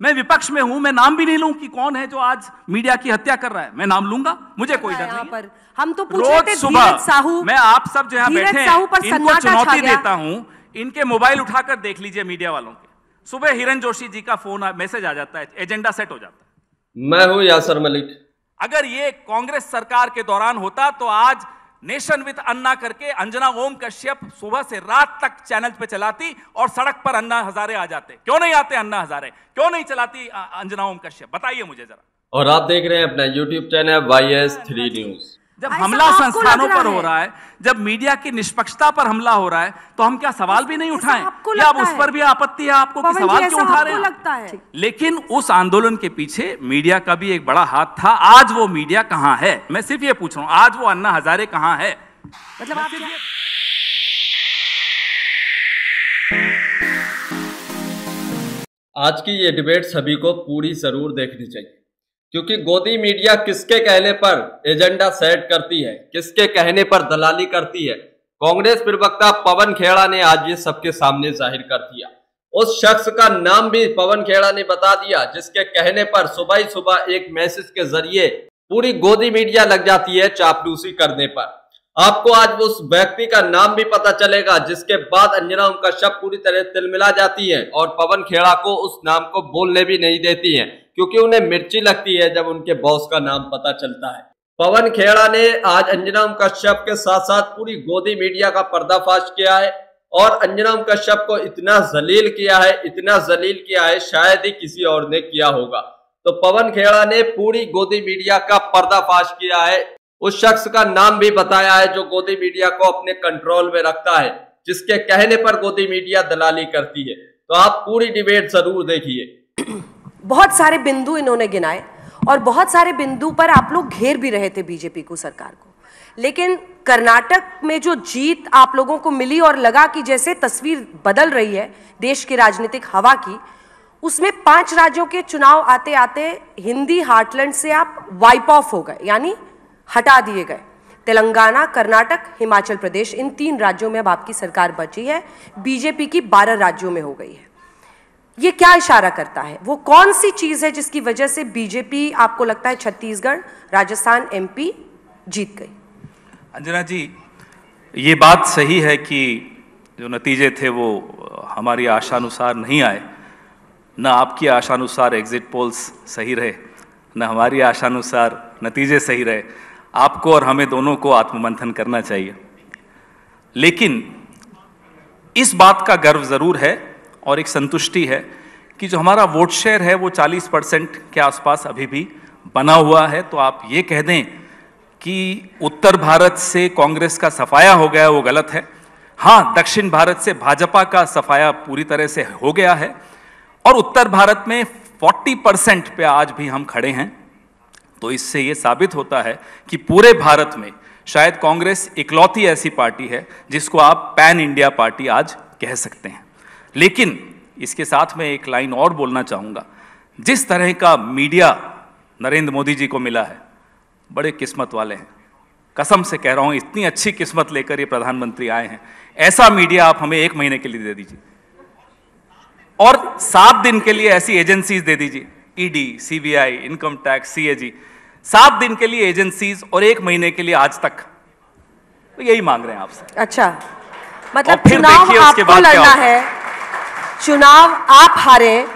मैं विपक्ष में हूं, मैं नाम भी नहीं लूं कि कौन है जो आज मीडिया की हत्या कर रहा है। मैं नाम लूंगा, मुझे कोई डर नहीं है। हम तो पूछ रहे थे धीरज साहू, मैं आप सब जो यहाँ बैठे हैं इनको चुनौती देता हूं, इनके मोबाइल उठाकर देख लीजिए मीडिया वालों के। सुबह हिरन जोशी जी का फोन मैसेज आ जाता है, एजेंडा सेट हो जाता है। मैं हूं यासर मलिक। अगर ये कांग्रेस सरकार के दौरान होता तो आज नेशन विद अन्ना करके अंजना ओम कश्यप सुबह से रात तक चैनल पे चलाती और सड़क पर अन्ना हजारे आ जाते। क्यों नहीं आते अन्ना हजारे, क्यों नहीं चलाती अंजना ओम कश्यप, बताइए मुझे जरा। और आप देख रहे हैं अपना YouTube चैनल YS3 न्यूज। जब हमला संस्थानों पर हो रहा है, जब मीडिया की निष्पक्षता पर हमला हो रहा है, तो हम क्या सवाल भी नहीं उठाएं? या अब उस पर भी आपत्ति है आपको कि सवाल क्यों उठा रहे हैं? लेकिन उस आंदोलन के पीछे मीडिया का भी एक बड़ा हाथ था। आज वो मीडिया कहां है? मैं सिर्फ ये पूछ रहा हूं, आज वो अन्ना हजारे कहां है? मतलब आप आज की ये डिबेट सभी को पूरी जरूर देखनी चाहिए, क्योंकि गोदी मीडिया किसके कहने पर एजेंडा सेट करती है, किसके कहने पर दलाली करती है, कांग्रेस प्रवक्ता पवन खेड़ा ने आज ये सबके सामने जाहिर कर दिया। उस शख्स का नाम भी पवन खेड़ा ने बता दिया जिसके कहने पर सुबह ही सुबह एक मैसेज के जरिए पूरी गोदी मीडिया लग जाती है चापलूसी करने पर। आपको आज उस व्यक्ति का नाम भी पता चलेगा जिसके बाद अंजना ओम कश्यप पूरी तरह तिलमिला जाती है और पवन खेड़ा को उस नाम को बोलने भी नहीं देती है, क्योंकि उन्हें मिर्ची लगती है जब उनके बॉस का नाम पता चलता है। पवन खेड़ा ने आज अंजना ओम कश्यप के साथ साथ पूरी गोदी मीडिया का पर्दाफाश किया है और अंजना ओम कश्यप को इतना जलील किया है, इतना जलील किया है शायद ही किसी और ने किया होगा। तो पवन खेड़ा ने पूरी गोदी मीडिया का पर्दाफाश किया है, उस शख्स का नाम भी बताया है जो गोदी मीडिया को अपने कंट्रोल में रखता है, जिसके कहने पर गोदी मीडिया दलाली करती है। तो आप पूरी डिबेट जरूर देखिए। बहुत सारे बिंदु इन्होंने गिनाए और बहुत सारे बिंदु पर आप लोग घेर भी रहे थे बीजेपी को, सरकार को। लेकिन कर्नाटक में जो जीत आप लोगों को मिली और लगा कि जैसे तस्वीर बदल रही है देश की राजनीतिक हवा की, उसमें 5 राज्यों के चुनाव आते आते हिंदी हार्टलैंड से आप वाइप ऑफ हो गए, यानी हटा दिए गए। तेलंगाना, कर्नाटक, हिमाचल प्रदेश, इन 3 राज्यों में अब आपकी सरकार बची है, बीजेपी की 12 राज्यों में हो गई है। ये क्या इशारा करता है? वो कौन सी चीज है जिसकी वजह से बीजेपी आपको लगता है छत्तीसगढ़, राजस्थान, MP जीत गई? अंजना जी, ये बात सही है कि जो नतीजे थे वो हमारी आशानुसार नहीं आए, न आपकी आशानुसार एग्जिट पोल्स सही रहे, न हमारी आशानुसार नतीजे सही रहे। आपको और हमें दोनों को आत्ममंथन करना चाहिए। लेकिन इस बात का गर्व जरूर है और एक संतुष्टि है कि जो हमारा वोट शेयर है वो 40% के आसपास अभी भी बना हुआ है। तो आप ये कह दें कि उत्तर भारत से कांग्रेस का सफाया हो गया, वो गलत है। हाँ, दक्षिण भारत से भाजपा का सफाया पूरी तरह से हो गया है और उत्तर भारत में 40% पे आज भी हम खड़े हैं। तो इससे ये साबित होता है कि पूरे भारत में शायद कांग्रेस इकलौती ऐसी पार्टी है जिसको आप पैन इंडिया पार्टी आज कह सकते हैं। लेकिन इसके साथ में एक लाइन और बोलना चाहूँगा, जिस तरह का मीडिया नरेंद्र मोदी जी को मिला है, बड़े किस्मत वाले हैं। कसम से कह रहा हूँ, इतनी अच्छी किस्मत लेकर ये प्रधानमंत्री आए हैं। ऐसा मीडिया आप हमें 1 महीने के लिए दे दीजिए और 7 दिन के लिए ऐसी एजेंसीज दे दीजिए, ED, CBI, income tax, CAG, 7 दिन के लिए एजेंसीज और 1 महीने के लिए आज तक। तो यही मांग रहे हैं आपसे। अच्छा, मतलब चुनाव आपको लड़ना है, चुनाव आप हारे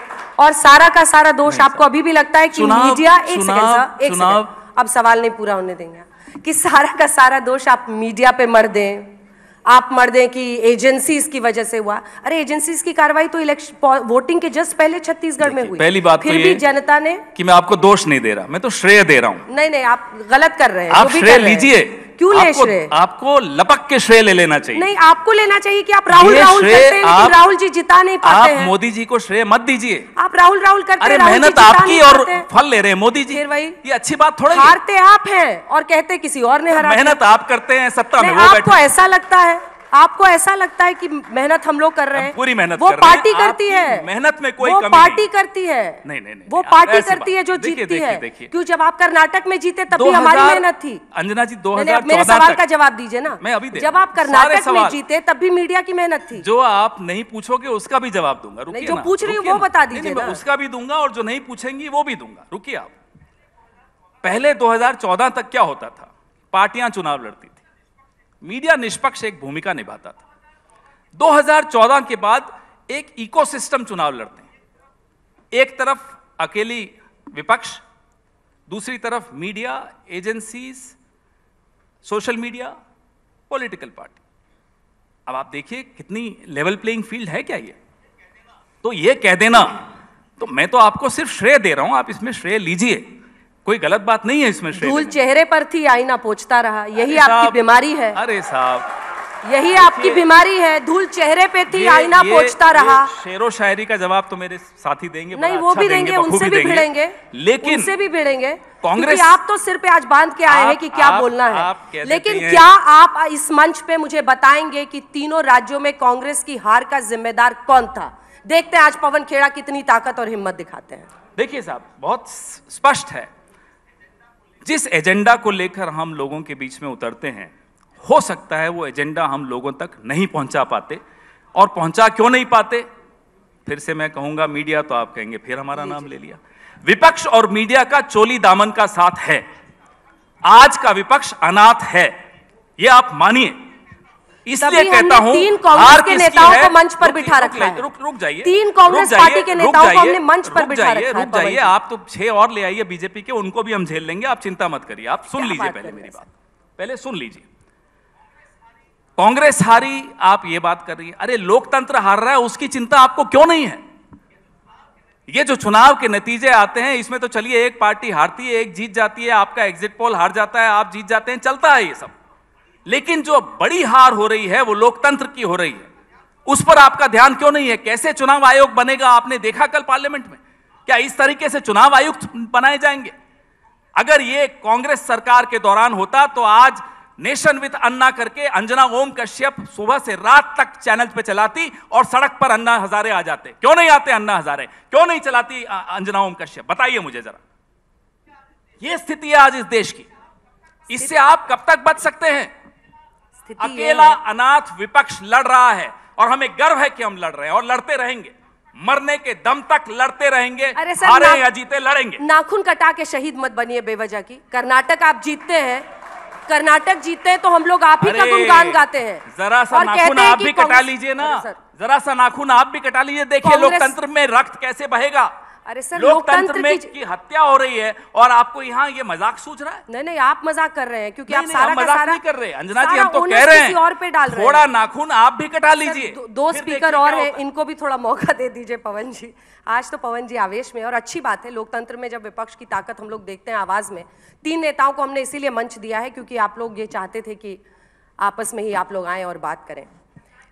और सारा का सारा दोष आपको अभी भी लगता है कि मीडिया, एक सेकंड, अब सवाल नहीं पूरा होने देंगे, कि सारा का सारा दोष आप मीडिया पे मर दें, आप मर दें कि एजेंसीज की वजह से हुआ। अरे एजेंसीज की कार्रवाई तो इलेक्शन वोटिंग के जस्ट पहले छत्तीसगढ़ में हुई। पहली बात फिर तो भी जनता ने, कि मैं आपको दोष नहीं दे रहा, मैं तो श्रेय दे रहा हूं। नहीं, आप गलत कर रहे हैं। आप श्रेय लीजिए। क्यों ले श्रेय? आपको लपक के श्रेय ले लेना चाहिए। नहीं, आपको लेना चाहिए कि आप राहुल करते हैं, लेकिन राहुल जी जिता नहीं पाते हैं। आप मोदी जी को श्रेय मत दीजिए। आप राहुल करते हैं, अरे मेहनत आपकी और फल ले रहे हैं मोदी जी। फिर वही, ये अच्छी बात थोड़ी। हारते आप हैं और कहते किसी और ने हराया। मेहनत आप करते हैं, सत्ता में वो बैठे। आपको ऐसा लगता है आपको ऐसा लगता है कि मेहनत हम लोग कर रहे हैं? पूरी मेहनत वो कर रहे हैं। पार्टी करती है, मेहनत में कोई वो कमी पार्टी नहीं। करती है। नहीं, वो पार्टी करती है जो जीतती है। क्यों? जब आप कर्नाटक में जीते तब भी हमारी मेहनत थी। अंजना जी 2014 मेरे सवाल का जवाब दीजिए ना। मैं अभी जब आप कर्नाटक में जीते तब भी मीडिया की मेहनत थी। जो आप नहीं पूछोगे उसका भी जवाब दूंगा, रुकिए जो पूछ रही हूँ वो बता दीजिए ना। उसका भी दूंगा और जो नहीं पूछेंगी वो भी दूंगा, रुकिए आप। पहले 2014 तक क्या होता था? पार्टियां चुनाव लड़ती थी, मीडिया निष्पक्ष एक भूमिका निभाता था। 2014 के बाद एक इकोसिस्टम चुनाव लड़ते हैं। एक तरफ अकेली विपक्ष, दूसरी तरफ media, agencies, social media, political party. अब आप देखिए कितनी लेवल प्लेइंग फील्ड है क्या ये? तो ये कह देना, तो मैं तो आपको सिर्फ श्रेय दे रहा हूं, आप इसमें श्रेय लीजिए, कोई गलत बात नहीं है इसमें श्रेय। धूल चेहरे पर थी, आईना पोंछता रहा, यही आपकी बीमारी है। अरे साहब, यही आपकी बीमारी है। धूल चेहरे पे थी, आईना पोंछता रहा। शेरो शायरी का जवाब तो मेरे साथी देंगे, नहीं वो भी देंगे, उनसे भी भिड़ेंगे, लेकिन उनसे भी भिड़ेंगे। कांग्रेस, आप तो सिर पे आज बांध के आए हैं कि क्या बोलना है, लेकिन क्या आप इस मंच पे मुझे बताएंगे कि तीनों राज्यों में कांग्रेस की हार का जिम्मेदार कौन था? देखते हैं आज पवन खेड़ा कितनी ताकत और हिम्मत दिखाते हैं। देखिए साहब, बहुत स्पष्ट है, जिस एजेंडा को लेकर हम लोगों के बीच में उतरते हैं, हो सकता है वो एजेंडा हम लोगों तक नहीं पहुंचा पाते। और पहुंचा क्यों नहीं पाते? फिर से मैं कहूंगा मीडिया, तो आप कहेंगे फिर हमारा नाम ले लिया। विपक्ष और मीडिया का चोली दामन का साथ है। आज का विपक्ष अनाथ है, ये आप मानिए। इसलिए कहता हूं, तीन कांग्रेस के नेताओं को मंच पर बिठा रखा है। रुक जाइए, तीन कांग्रेस पार्टी के नेताओं को हमने मंच पर बिठा रखा है। रुक जाइए, आप तो 6 और ले आइए बीजेपी के, उनको भी हम झेल लेंगे, आप चिंता मत करिए। आप सुन लीजिए पहले मेरी बात, पहले सुन लीजिए। कांग्रेस हारी, आप ये बात कर रही है, अरे लोकतंत्र हार रहा है, उसकी चिंता आपको क्यों नहीं है? ये जो चुनाव के नतीजे आते हैं, इसमें तो चलिए एक पार्टी हारती है, एक जीत जाती है, आपका एग्जिट पोल हार जाता है, आप जीत जाते हैं, चलता है ये सब। लेकिन जो बड़ी हार हो रही है वो लोकतंत्र की हो रही है, उस पर आपका ध्यान क्यों नहीं है? कैसे चुनाव आयोग बनेगा आपने देखा कल पार्लियामेंट में? क्या इस तरीके से चुनाव आयुक्त बनाए जाएंगे? अगर ये कांग्रेस सरकार के दौरान होता तो आज नेशन विद अन्ना करके अंजना ओम कश्यप सुबह से रात तक चैनल पे चलाती और सड़क पर अन्ना हजारे आ जाते। क्यों नहीं आते अन्ना हजारे? क्यों नहीं चलाती अंजना ओम कश्यप? बताइए मुझे जरा। ये स्थिति है आज इस देश की, इससे आप कब तक बच सकते हैं? अकेला अनाथ विपक्ष लड़ रहा है और हमें गर्व है कि हम लड़ रहे हैं और लड़ते रहेंगे, मरने के दम तक लड़ते रहेंगे। हारे या जीते लड़ेंगे। नाखून कटा के शहीद मत बनिए बेवजह की। कर्नाटक आप जीतते हैं, कर्नाटक जीतते हैं तो हम लोग आप ही का गुणगान गाते हैं। जरा सा नाखून आप भी कटा लीजिए ना, जरा सा नाखून आप भी कटा लीजिए, देखिए लोकतंत्र में रक्त कैसे बहेगा। अरे सर, लोकतंत्र में की हत्या हो रही है और आपको यहाँ ये मजाक सूझ रहा है? नहीं नहीं, आप मजाक कर रहे हैं, क्योंकि आप सारा का मजाक सारा नहीं कर रहे अंजना जी, हम तो कह रहे हैं और पे डाल रहे हैं। थोड़ा नाखून आप भी कटा लीजिए। दो स्पीकर और हैं, इनको भी थोड़ा मौका दे दीजिए पवन जी। आज तो पवन जी आवेश में, और अच्छी बात है लोकतंत्र में जब विपक्ष की ताकत हम लोग देखते हैं आवाज में। 3 नेताओं को हमने इसीलिए मंच दिया है क्योंकि आप लोग ये चाहते थे कि आपस में ही आप लोग आए और बात करें।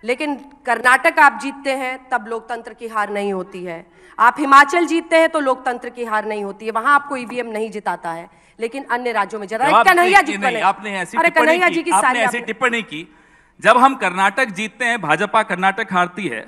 लेकिन कर्नाटक आप जीतते हैं तब लोकतंत्र की हार नहीं होती है, आप हिमाचल जीतते हैं तो लोकतंत्र की हार नहीं होती है, वहां आपको ईवीएम नहीं जिताता है, लेकिन अन्य राज्यों में जरा कन्हैया जी नहीं, आपने ऐसी टिप्पणी की। जब हम कर्नाटक जीतते हैं, भाजपा कर्नाटक हारती है,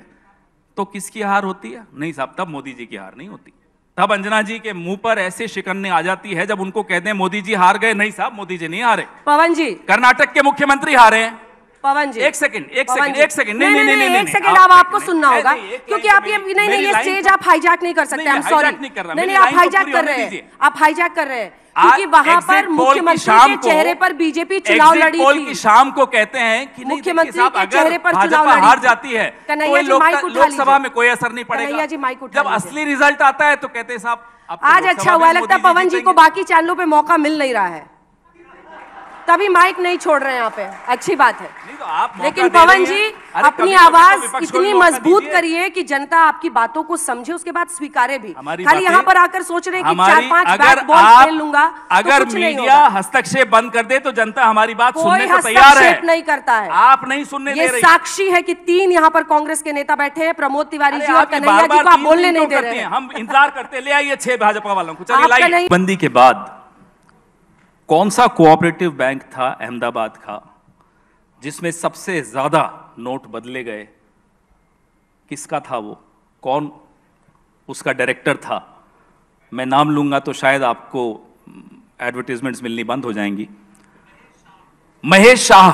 तो किसकी हार होती है? नहीं साहब, तब मोदी जी की हार नहीं होती। तब अंजना जी के मुंह पर ऐसे शिकन्ने आ जाती है जब उनको कहते हैं मोदी जी हार गए। नहीं साहब, मोदी जी नहीं हारे, पवन जी कर्नाटक के मुख्यमंत्री हारे हैं। पवन जी एक सेकंड नहीं, एक सेकंड अब आपको सुनना होगा, क्योंकि आप ये ये स्टेज आप हाईजैक नहीं कर सकते। I'm sorry, नहीं आप हाईजैक कर रहे हैं, आप हाईजैक कर रहे हैं, क्योंकि वहां पर मुख्यमंत्री के चेहरे पर बीजेपी चुनाव लड़ी थी। शाम को कहते हैं कि मुख्यमंत्री के चेहरे पर भाजपा हार जाती है तो लोकसभा में कोई असर नहीं पड़ेगा। कन्हैया जी माइक उठा जब असली रिजल्ट आता है तो कहते हैं साहब आज अच्छा हुआ, लगता है पवन जी को बाकी चैनलों पे मौका मिल नहीं रहा है, तभी माइक नहीं छोड़ रहे हैं यहाँ पे। अच्छी बात है, लेकिन पवन जी अपनी आवाज इतनी मजबूत करिए कि जनता आपकी बातों को समझे, उसके बाद स्वीकारे भी। खाली यहाँ पर आकर सोच रहे हैं कि 4-5 बैट बॉल खेल लूंगा, अगर मीडिया हस्तक्षेप बंद कर दे तो जनता हमारी बात सुनने को तैयार है। नहीं करता है, आप नहीं सुनने दे रहे। ये साक्षी है कि 3 यहाँ पर कांग्रेस के नेता बैठे हैं, प्रमोद तिवारी जी और कन्हैया जी को आप बोलने नहीं दे रहे हैं। हम इंतजार करते, ले आइए 6 भाजपा वालों को। चलिए, बंदी के बाद कौन सा कोऑपरेटिव बैंक था अहमदाबाद का जिसमें सबसे ज्यादा नोट बदले गए, किसका था वो? कौन उसका डायरेक्टर था? मैं नाम लूंगा तो शायद आपको एडवर्टीजमेंट्स मिलनी बंद हो जाएंगी। महेश शाह,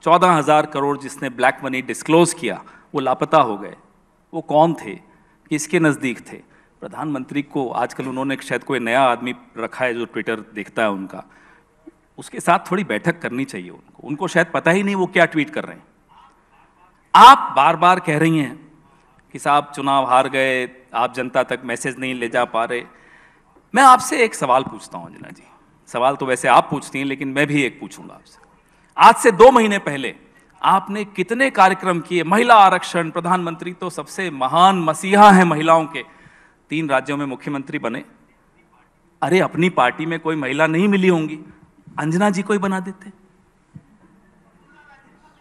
14,000 करोड़ जिसने ब्लैक मनी डिस्क्लोज किया, वो लापता हो गए। वो कौन थे? किसके नजदीक थे? प्रधानमंत्री को आजकल उन्होंने शायद कोई नया आदमी रखा है जो ट्विटर देखता है उनका, उसके साथ थोड़ी बैठक करनी चाहिए उनको शायद पता ही नहीं वो क्या ट्वीट कर रहे हैं। आप बार बार कह रही हैं कि साहब चुनाव हार गए, आप जनता तक मैसेज नहीं ले जा पा रहे। मैं आपसे एक सवाल पूछता हूं अंजना जी, सवाल तो वैसे आप पूछती हैं लेकिन मैं भी एक पूछूंगा आपसे। आज से 2 महीने पहले आपने कितने कार्यक्रम किए? महिला आरक्षण, प्रधानमंत्री तो सबसे महान मसीहा हैं महिलाओं के, 3 राज्यों में मुख्यमंत्री बने। अरे अपनी पार्टी में कोई महिला नहीं मिली होंगी, अंजना जी को ही बना देते।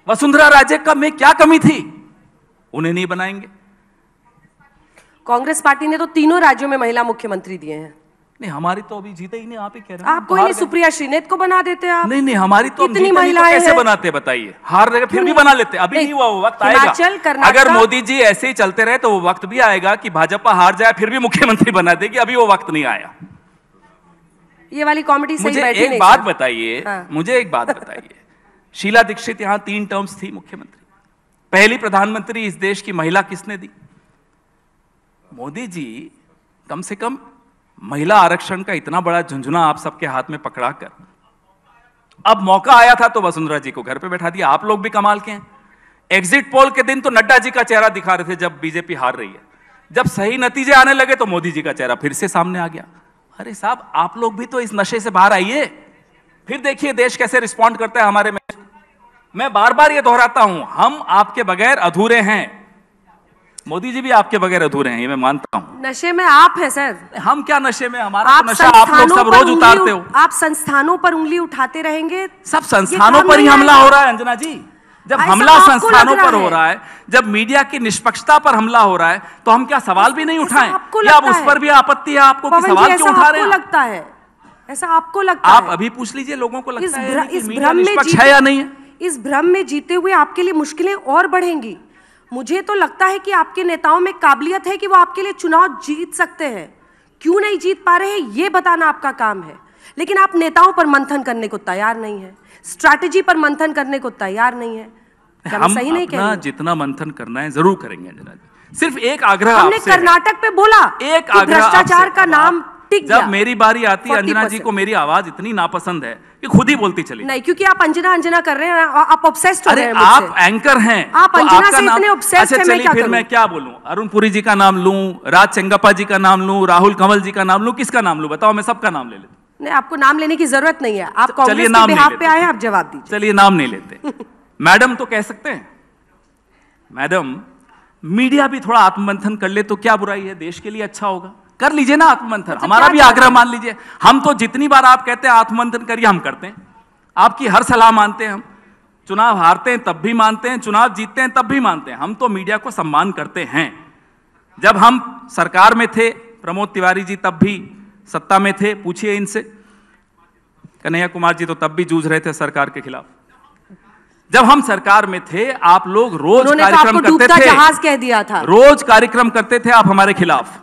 वसुंधरा राजे का में क्या कमी थी? उन्हें नहीं बनाएंगे। कांग्रेस पार्टी ने तो तीनों राज्यों में महिला मुख्यमंत्री दिए हैं। नहीं, हमारी तो अभी जीते ही नहीं, आप ही कह रहे हैं। आप कोई नहीं, सुप्रिया श्रीनेत को बना देते आप। नहीं, हमारी तो इतनी महिलाएं कैसे बनाते बताइए? हार रहे फिर भी बना लेते। अभी नहीं हुआ, वो वक्त आएगा। अगर मोदी जी ऐसे ही चलते रहे तो वो वक्त भी आएगा कि भाजपा हार जाए फिर भी मुख्यमंत्री बना देगी। अभी वो वक्त नहीं आया। ये वाली कॉमेडी सही बैठी नहीं। मुझे एक बात बताइए, मुझे एक बात बताइए, शीला दीक्षित यहां 3 टर्म्स थी मुख्यमंत्री, पहली प्रधानमंत्री इस देश की महिला किसने दी? मोदी जी कम से कम महिला आरक्षण का इतना बड़ा झुंझुना आप सबके हाथ में पकड़ाकर, अब मौका आया था तो वसुंधरा जी को घर पे बैठा दिया। आप लोग भी कमाल के हैं। एग्जिट पोल के दिन तो नड्डा जी का चेहरा दिखा रहे थे जब बीजेपी हार रही है, जब सही नतीजे आने लगे तो मोदी जी का चेहरा फिर से सामने आ गया। अरे साहब, आप लोग भी तो इस नशे से बाहर आइए, फिर देखिए देश कैसे रिस्पॉन्ड करता है हमारे में। मैं बार बार ये दोहराता हूं, हम आपके बगैर अधूरे हैं, मोदी जी भी आपके बगैर अधूरे हैं, ये मैं मानता हूं। नशे में आप हैं सर। हम क्या नशे में? हमारा तो नशा आप लोग सब रोज उतारते हो। आप संस्थानों पर उंगली उठाते रहेंगे। सब संस्थानों पर ही हमला हो रहा है अंजना जी। जब हमला संस्थानों पर हो रहा है, जब मीडिया की निष्पक्षता पर हमला हो रहा है, तो हम क्या सवाल भी नहीं उठाएं? या अब उस पर भी आपत्ति है आपको कि सवाल क्यों उठा रहे हैं? लगता है ऐसा आपको लगता है? आप अभी पूछ लीजिए लोगों को लगता है कि मीडिया निष्पक्ष है या नहीं है? इस भ्रम में जीते हुए आपके लिए मुश्किलें और बढ़ेंगी। मुझे तो लगता है कि आपके नेताओं में काबिलियत है कि वो आपके लिए चुनाव जीत सकते हैं। क्यों नहीं जीत पा रहे हैं ये बताना आपका काम है, लेकिन आप नेताओं पर मंथन करने को तैयार नहीं है, स्ट्रैटेजी पर मंथन करने को तैयार नहीं है। हम सही नहीं अपना जितना मंथन करना है जरूर करेंगे अंजना जी। सिर्फ एक आग्रह हमने कर्नाटक पे बोला, एक आग्रह, भ्रष्टाचार का नाम टिक गया। जब मेरी बारी आती है अंजना जी को मेरी आवाज इतनी नापसंद है कि खुद ही बोलती चली। नहीं, क्योंकि आप अंजना अंजना कर रहे हैं, आप ऑब्सेस्ड हो रहे हैं मुझसे। आप एंकर हैं, आप अंजना से इतने ऑब्सेस्ड हैं। मैं क्या फिर मैं क्या बोलूं? अरुण पुरी जी का नाम लूं, राज चेंगप्पा जी का नाम लूं, राहुल कंवल जी का नाम लूं, किसका नाम लूं? बताओ, मैं सबका नाम ले लेता। नहीं, आपको नाम लेने की जरूरत नहीं है। आप कांग्रेस के बिहाफ पे आए हैं, आप जवाब दीजिए। चलिए नाम नहीं लेते। मैडम तो कह सकते हैं। मैडम, मीडिया भी थोड़ा आत्ममंथन कर ले तो क्या बुराई है? देश के लिए अच्छा होगा, कर लीजिए ना आत्ममंथन। हमारा भी आग्रह मान लीजिए। हम तो जितनी बार आप कहते हैं आत्ममंथन करिए, हम करते हैं। आपकी हर सलाह मानते हैं हम। चुनाव हारते हैं तब भी मानते हैं, चुनाव जीतते हैं तब भी मानते हैं। हम तो मीडिया को सम्मान करते हैं। जब हम सरकार में थे, प्रमोद तिवारी जी तब भी सत्ता में थे, पूछिए इनसे। कन्हैया कुमार जी तो तब भी जूझ रहे थे सरकार के खिलाफ। जब हम सरकार में थे, आप लोग रोज कार्यक्रम करते थे, जहाज कह दिया था, रोज कार्यक्रम करते थे आप हमारे खिलाफ।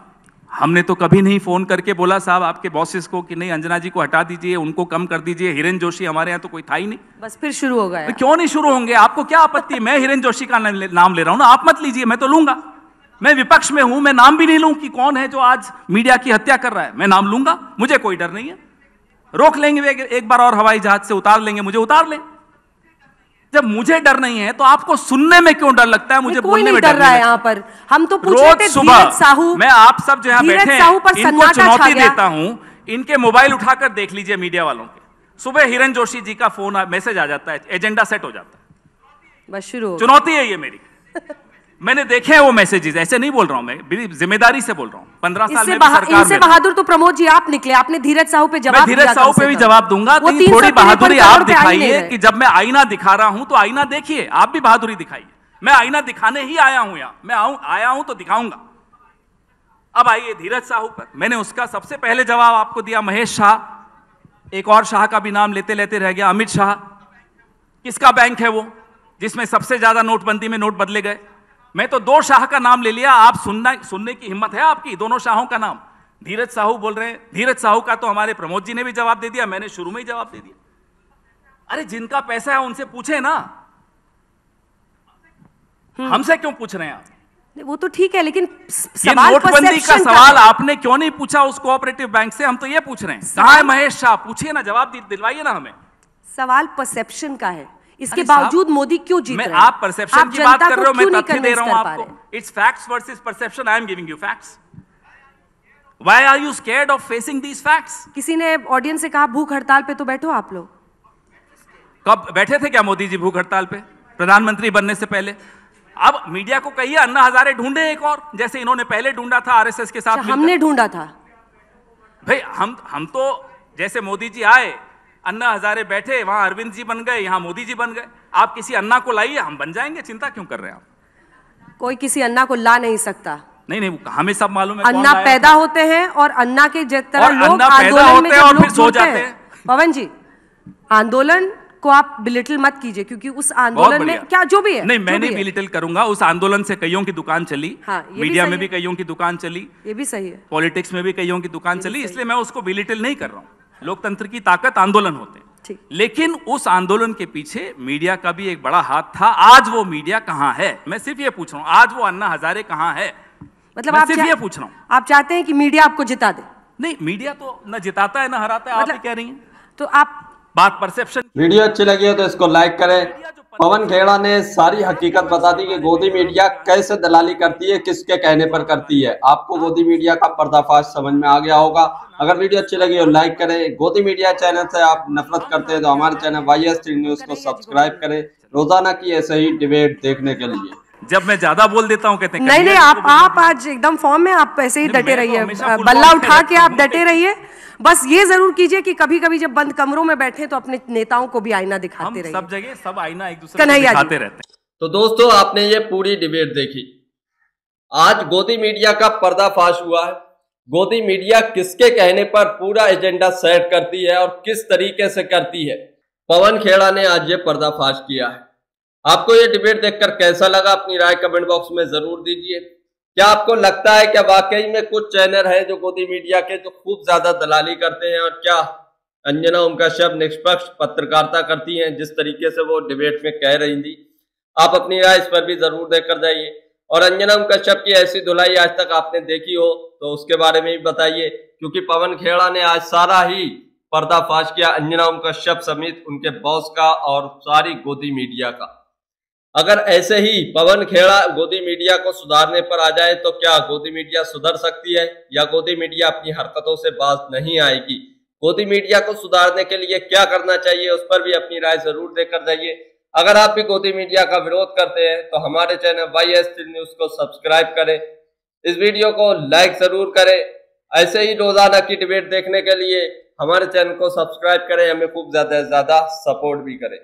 हमने तो कभी नहीं फोन करके बोला साहब आपके बॉसेस को कि नहीं अंजना जी को हटा दीजिए, उनको कम कर दीजिए। हिरेन जोशी हमारे यहाँ तो कोई था ही नहीं। बस फिर शुरू हो गया। क्यों नहीं शुरू होंगे? आपको क्या आपत्ति? मैं हिरेन जोशी का नाम ले रहा हूं ना, आप मत लीजिए, मैं तो लूंगा। मैं विपक्ष में हूं, मैं नाम भी नहीं लूं कि कौन है जो आज मीडिया की हत्या कर रहा है। मैं नाम लूंगा, मुझे कोई डर नहीं है। रोक लेंगे एक बार और, हवाई जहाज से उतार लेंगे, मुझे उतार लें। जब मुझे डर नहीं है तो आपको सुनने में क्यों डर लगता है? मुझे बोलने में डर रहा है। यहाँ पर हम तो पूछ रहे थे धीरज साहू, मैं आप सब जो यहाँ बैठे हैं इनको चुनौती देता हूं, इनके मोबाइल उठाकर देख लीजिए मीडिया वालों के। सुबह हिरेन जोशी जी का फोन मैसेज आ जाता है, एजेंडा सेट हो जाता है। बस शुरू। चुनौती है ये मेरी। मैंने देखे हैं वो मैसेजेस, ऐसे नहीं बोल रहा हूं, मैं जिम्मेदारी से बोल रहा हूं। 15 साल में सरकार में इनसे बहादुर तो प्रमोद जी आप निकले। आपने धीरज साहू पे जवाब दिया। धीरज साहू पे भी जवाब दूंगा। थोड़ी बहादुरी आप दिखाइए कि जब मैं आईना दिखा रहा हूं तो आईना देखिए, आप भी बहादुरी दिखाइए। मैं आईना दिखाने ही आया हूं यहाँ, मैं आया हूं तो दिखाऊंगा। अब आइए धीरज साहू पर। मैंने उसका सबसे पहले जवाब आपको दिया। महेश शाह, एक और शाह का भी नाम लेते लेते रह गया, अमित शाह। किसका बैंक है वो? जिसमें सबसे ज्यादा नोटबंदी में नोट बदले गए। मैं तो 2 शाह का नाम ले लिया, आप सुनने की हिम्मत है आपकी? दोनों शाहों का नाम धीरज साहू बोल रहे हैं। धीरज साहू का तो हमारे प्रमोद जी ने भी जवाब दे दिया, मैंने शुरू में ही जवाब दे दिया। अरे जिनका पैसा है उनसे पूछे ना, हमसे क्यों पूछ रहे हैं आप? वो तो ठीक है, लेकिन सवाल नोटबंदी का सवाल आपने क्यों नहीं पूछा उस कोऑपरेटिव बैंक से? हम तो ये पूछ रहे हैं, कहां है महेश शाह? पूछिए ना, जवाब दिलवाइए ना हमें। सवाल परसेप्शन का है, इसके बावजूद मोदी क्यों जीत रहे हैं? आप परसेप्शन की बात कर रहे हो, मैं तथ्य दे रहा हूं आपको। It's facts versus perception, I am giving you facts. Why are you scared of facing these facts? किसी ने ऑडियंस से कहा भूख हड़ताल पे तो बैठो आप लोग। कब बैठे थे क्या मोदी जी भूख हड़ताल पे, प्रधानमंत्री बनने से पहले? अब मीडिया को कहिए अन्ना हजारे ढूंढे एक और, जैसे इन्होंने पहले ढूंढा था आरएसएस के साथ। हमने ढूंढा था भाई, हम तो जैसे मोदी जी आए, अन्ना हजारे बैठे, वहां अरविंद जी बन गए, यहां मोदी जी बन गए। आप किसी अन्ना को लाइए, हम बन जाएंगे, चिंता क्यों कर रहे हैं आप? कोई किसी अन्ना को ला नहीं सकता। नहीं, हमें सब मालूम है। अन्ना पैदा होते हैं और अन्ना के तरह लोग आंदोलन में और फिर सो जाते हैं। पवन जी, आंदोलन को आप बिलिटल मत कीजिए, क्योंकि उस आंदोलन में क्या जो भी है, नहीं मैं नहीं बिलिटल करूंगा। उस आंदोलन से कईयों की दुकान चली, हाँ, मीडिया में भी कईयों की दुकान चली, ये भी सही है, पॉलिटिक्स में भी कईयों की दुकान चली, इसलिए मैं उसको बिलिटल नहीं कर रहा हूं। लोकतंत्र की ताकत आंदोलन होते हैं, लेकिन उस आंदोलन के पीछे मीडिया का भी एक बड़ा हाथ था। आज वो मीडिया कहां है? मैं सिर्फ ये पूछ रहा हूं, आज वो अन्ना हजारे कहां है? मतलब आप सिर्फ ये पूछ रहा हूं। आप चाहते हैं कि मीडिया आपको जिता दे? नहीं, मीडिया तो न जिताता है न हराता है, आप ही कह रही हैं। तो आप बात परसेप्शन। वीडियो अच्छी लगी हो तो इसको लाइक करें। पवन खेड़ा ने सारी हकीकत बता दी कि गोदी मीडिया कैसे दलाली करती है, किसके कहने पर करती है। आपको गोदी मीडिया का पर्दाफाश समझ में आ गया होगा। अगर वीडियो अच्छी लगी हो लाइक करें। गोदी मीडिया चैनल से आप नफरत करते हैं तो हमारे चैनल YS3 न्यूज को सब्सक्राइब करें, रोजाना की ऐसे ही डिबेट देखने के लिए। जब मैं ज्यादा बोल देता हूं कहते हैं नहीं, आप आज एकदम फॉर्म में, आप ऐसे ही डटे रहिए, बल्ला उठा के आप डटे रहिए। बस ये जरूर कीजिए कि कभी कभी जब बंद कमरों में बैठे तो अपने नेताओं को भी आईना दिखाते रहिए। सब जगह सब आईना एक दूसरे को दिखाते रहते हैं। तो दोस्तों, आपने ये पूरी डिबेट देखी। आज गोदी मीडिया का पर्दाफाश हुआ है। गोदी मीडिया किसके कहने पर पूरा एजेंडा सेट करती है और किस तरीके से करती है, पवन खेड़ा ने आज ये पर्दाफाश किया है। आपको ये डिबेट देखकर कैसा लगा? अपनी राय कमेंट बॉक्स में जरूर दीजिए। क्या आपको लगता है कि वाकई में कुछ चैनल है जो गोदी मीडिया के जो खूब ज्यादा दलाली करते हैं, और क्या अंजना ओम कश्यप निष्पक्ष पत्रकारिता करती हैं जिस तरीके से वो डिबेट में कह रही थी? आप अपनी राय इस पर भी जरूर देकर जाइए। और अंजना ओम कश्यप की ऐसी धुलाई आज तक आपने देखी हो तो उसके बारे में भी बताइए, क्योंकि पवन खेड़ा ने आज सारा ही पर्दाफाश किया अंजना ओम कश्यप समेत उनके बॉस का और सारी गोदी मीडिया का। अगर ऐसे ही पवन खेड़ा गोदी मीडिया को सुधारने पर आ जाए तो क्या गोदी मीडिया सुधर सकती है, या गोदी मीडिया अपनी हरकतों से बाज नहीं आएगी? गोदी मीडिया को सुधारने के लिए क्या करना चाहिए, उस पर भी अपनी राय जरूर देकर जाइए। अगर आप भी गोदी मीडिया का विरोध करते हैं तो हमारे चैनल YS3 न्यूज को सब्सक्राइब करें, इस वीडियो को लाइक जरूर करें। ऐसे ही रोजाना की डिबेट देखने के लिए हमारे चैनल को सब्सक्राइब करें, हमें खूब ज्यादा सपोर्ट भी करें।